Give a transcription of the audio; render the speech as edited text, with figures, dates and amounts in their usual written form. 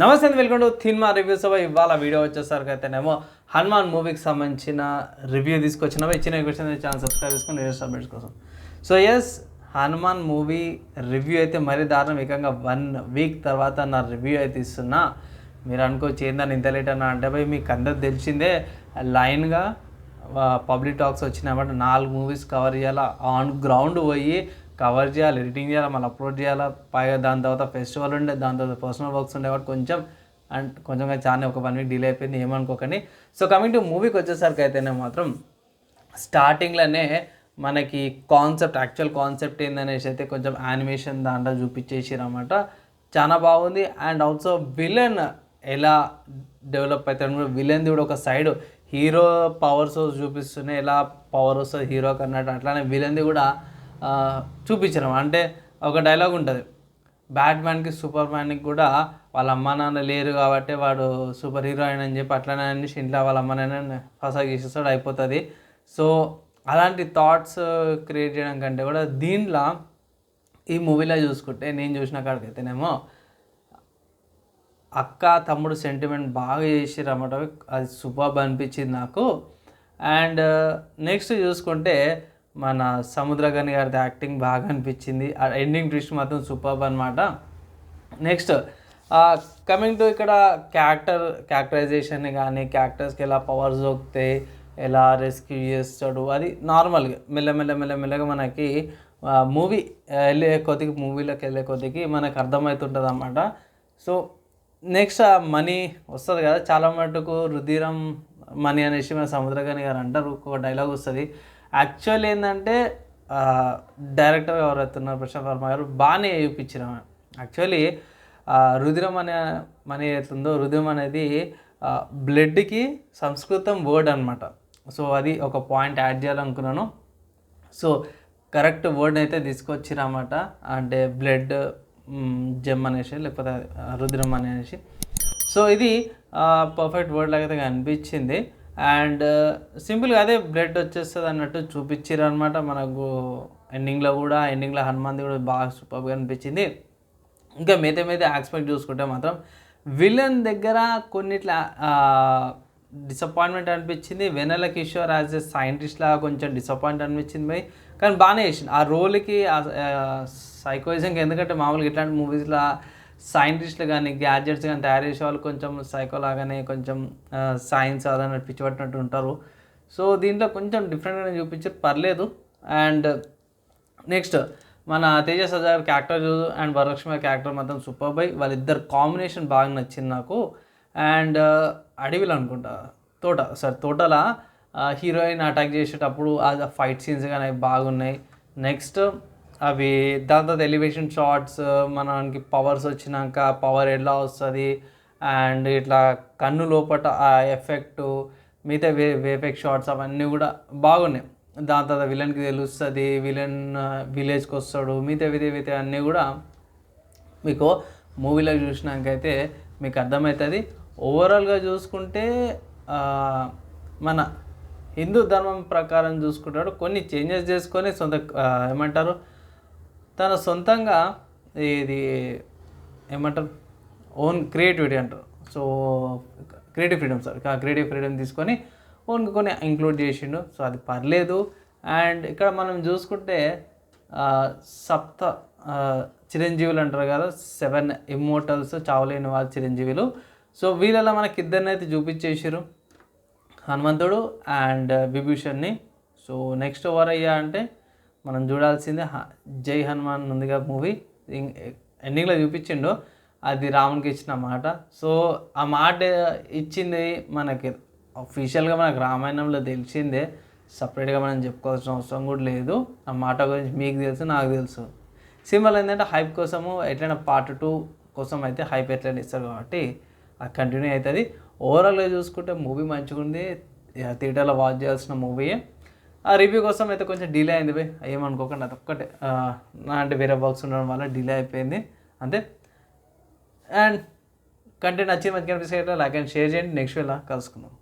నమస్తే అండి, welcome to cinema reviews. ఇవాళ వీడియో వచ్చేసరికి అయితేనేమో హనుమాన్ మూవీకి సంబంధించిన రివ్యూ తీసుకొచ్చినామో ఇచ్చిన క్వశ్చన్ ఛానల్ సబ్స్క్రైబ్ చేసుకొని లేటెస్ట్ అప్డేట్స్ కోసం. So yes, Hanuman movie review అయితే మరీ దారుణం. ఏకంగా 1 వీక్ తర్వాత నా రివ్యూ అయితే ఇస్తున్నా. మీరు అనుకోవచ్చు ఏందని ఇంత లేట్ అన్నా అంటే, భయ్ మీకు అందరు తెలిసిందే, లైన్గా పబ్లిక్ టాక్స్ వచ్చినాయన్నమాట. 4 మూవీస్ కవర్ చేయాలా, ఆన్ గ్రౌండ్ పోయి కవర్ చేయాలి, ఎడిటింగ్ చేయాలి, మళ్ళీ అప్లోడ్ చేయాలి. పైగా దాని తర్వాత ఫెస్టివల్ ఉండే, దాని తర్వాత పర్సనల్ వర్క్స్ ఉండే కాబట్టి కొంచెంగా చాలా ఒక 1 వీక్ డిలే అయిపోయింది, ఏమనుకోకండి. సో కమింగ్ టు మూవీకి వచ్చేసరికి అయితేనే మాత్రం స్టార్టింగ్లోనే మనకి యాక్చువల్ కాన్సెప్ట్ ఏందనేసి అయితే కొంచెం యానిమేషన్ దాంట్లో చూపించేసారు అన్నమాట. చాలా బాగుంది. అండ్ ఆల్సో విలన్ ఎలా డెవలప్ అవుతాడు, విలన్ది కూడా ఒక సైడ్ హీరో పవర్స్ చూపిస్తున్నాయి, ఎలా పవర్ వస్తుంది హీరోకి అన్నట్టు. అట్లానే విలన్ది కూడా చూపించడం అంటే ఒక డైలాగ్ ఉంటుంది, బ్యాట్మ్యాన్కి సూపర్ మ్యాన్కి కూడా వాళ్ళ అమ్మ నాన్న లేరు కాబట్టి వాడు సూపర్ హీరో అని చెప్పి అట్లనే అనేసి ఇంట్లో వాళ్ళ అమ్మ నాన్న ఫసాగా చేసేస్తాడు, అయిపోతుంది. సో అలాంటి థాట్స్ క్రియేట్ చేయడం కంటే కూడా దీంట్లో ఈ మూవీలో చూసుకుంటే నేను చూసిన కాడికైతేనేమో అక్క తమ్ముడు సెంటిమెంట్ బాగా చేసిర్రు అన్నమాట. అది సూపర్బ్ అనిపించింది నాకు. అండ్ నెక్స్ట్ చూసుకుంటే మన సముద్రగని గారి యాక్టింగ్ బాగా అనిపించింది. ఎండింగ్ ట్విస్ట్ మాత్రం సూపర్బ్ అనమాట. నెక్స్ట్ కమింగ్ టు ఇక్కడ క్యారెక్టరైజేషన్ కానీ, క్యారెక్టర్స్కి ఎలా పవర్స్ దొరుకుతాయి, ఎలా రెస్క్యూ చేస్తాడు, అది నార్మల్గా మెల్లమెల్లగా మనకి మూవీ మూవీలోకి వెళ్ళే కొద్దికి మనకు అర్థమవుతుంటుంది అన్నమాట. సో నెక్స్ట్ మనీ వస్తుంది కదా, చాలా మటుకు రుధిరం మనీ అనేసి మన సముద్రగని గారు అంటారు, ఒక డైలాగ్ వస్తుంది. యాక్చువల్ ఏంటంటే డైరెక్టర్ ఎవరైతే ఉన్నారు ప్రశాంత్ వర్మ గారు బాగానే చూపించారు. యాక్చువల్లీ రుధిరం అనే మనీ అవుతుందో, రుధిరం అనేది బ్లడ్కి సంస్కృతం వర్డ్ అనమాట. సో అది ఒక పాయింట్ యాడ్ చేయాలనుకున్నాను. సో కరెక్ట్ వర్డ్ అయితే తీసుకొచ్చిరన్నమాట. అంటే బ్లడ్ జెమ్ అనేసి, లేకపోతే రుద్రం అనేసి. సో ఇది పర్ఫెక్ట్ వర్డ్ లాగా అయితే అనిపించింది. అండ్ సింపుల్గా అదే బ్లడ్ వచ్చేస్తుంది అన్నట్టు చూపించారు అనమాట మనకు. ఎండింగ్లో హనుమాన్ది కూడా బాగా సూపర్గా అనిపించింది. ఇంకా మిగతా ఆస్పెక్ట్ చూసుకుంటే మాత్రం విలన్ దగ్గర కొన్నిట్లా డిసప్పాయింట్మెంట్ అనిపించింది. వెన్నెల కిషోర్ యాజ్ ఎ సైంటిస్ట్ లాగా కొంచెం డిసప్పాయింట్ అనిపించింది భయ్, కానీ బాగానే చేసింది ఆ రోల్కి, సైకోయిజంకి. ఎందుకంటే మామూలుగా ఇట్లాంటి మూవీస్లో సైంటిస్టులు కానీ గ్యాడ్జెట్స్ కానీ తయారు చేసే వాళ్ళు కొంచెం సైకోలాగానే కొంచెం సైన్స్ అదన్నీ పిచ్చిపట్టినట్టు ఉంటారు. సో దీంట్లో కొంచెం డిఫరెంట్గానే చూపించారు, పర్లేదు. అండ్ నెక్స్ట్ మన తేజ సజ్జా క్యారెక్టర్ అండ్ వరలక్ష్మి క్యారెక్టర్ మాత్రం సూపర్ బై. వాళ్ళిద్దరు కాంబినేషన్ బాగా నచ్చింది నాకు. అండ్ అడవిలో అనుకుంటా తోటలా హీరోయిన్ అటాక్ చేసేటప్పుడు ఆ ఫైట్ సీన్స్ కానీ అవి బాగున్నాయి. నెక్స్ట్ అవి దాని తర్వాత ఎలివేషన్ షాట్స్, మనకి పవర్స్ వచ్చినాక పవర్ ఎలా వస్తుంది, అండ్ ఇట్లా కన్ను లోపల ఆ ఎఫెక్టు, మిగతా వేఫెక్ట్ షాట్స్ అవన్నీ కూడా బాగున్నాయి. దాని తర్వాత విలన్కి తెలుస్తుంది, విలన్ విలేజ్కి వస్తాడు, మిగతా అన్నీ కూడా మీకు మూవీలో చూసినాకైతే మీకు అర్థమవుతుంది. ఓవరాల్గా చూసుకుంటే మన హిందూ ధర్మం ప్రకారం చూసుకుంటాడు, కొన్ని చేంజెస్ చేసుకొని తన సొంతంగా ఇది ఓన్ క్రియేటివిటీ అంటారు. సో క్రియేటివ్ ఫ్రీడమ్ తీసుకొని ఓన్గా కొన్ని ఇంక్లూడ్ చేసిండు. సో అది పర్లేదు. అండ్ ఇక్కడ మనం చూసుకుంటే సప్త చిరంజీవులు అంటారు కదా, 7 ఇమ్మోర్టల్స్, చావలేని వాళ్ళు చిరంజీవులు. సో వీళ్ళలో మనకి ఇద్దరినైతే చూపించేసారు, హనుమంతుడు అండ్ విభూషణ్ని. సో నెక్స్ట్ ఓవర్ అయ్యా అంటే మనం చూడాల్సిందే జై హనుమాన్ ఉందిగా మూవీ. ఎండింగ్లో చూపించిండు, అది రామునికి ఇచ్చిన మాట. సో ఆ మాట ఇచ్చింది మనకి అఫీషియల్గా మనకు రామాయణంలో తెలిసిందే, సపరేట్గా మనం చెప్పుకోవాల్సిన అవసరం కూడా లేదు. ఆ మాట గురించి మీకు తెలుసు, నాకు తెలుసు. సింపుల్ ఏంటంటే హైప్ కోసము ఎట్లయినా పార్ట్ 2 కోసం అయితే హైప్ ఎట్లయినా ఇస్తారు కాబట్టి అది కంటిన్యూ అవుతుంది. ఓవరాల్గా చూసుకుంటే మూవీ మంచిగా ఉంది, థియేటర్లో వాచ్ చేయాల్సిన మూవీయే. ఆ రివ్యూ కోసం అయితే కొంచెం డిలే అయింది భయ్, ఏమనుకోకండి. అదొక్కటే నా అంటే వేరే వర్క్స్ ఉండడం వల్ల డిలే అయిపోయింది అంతే. అండ్ కంటెంట్ నచ్చి మంచిగా అనిపిస్తే లైక్ అండ్ షేర్ చేయండి. నెక్స్ట్ వేళ కలుసుకుందాం.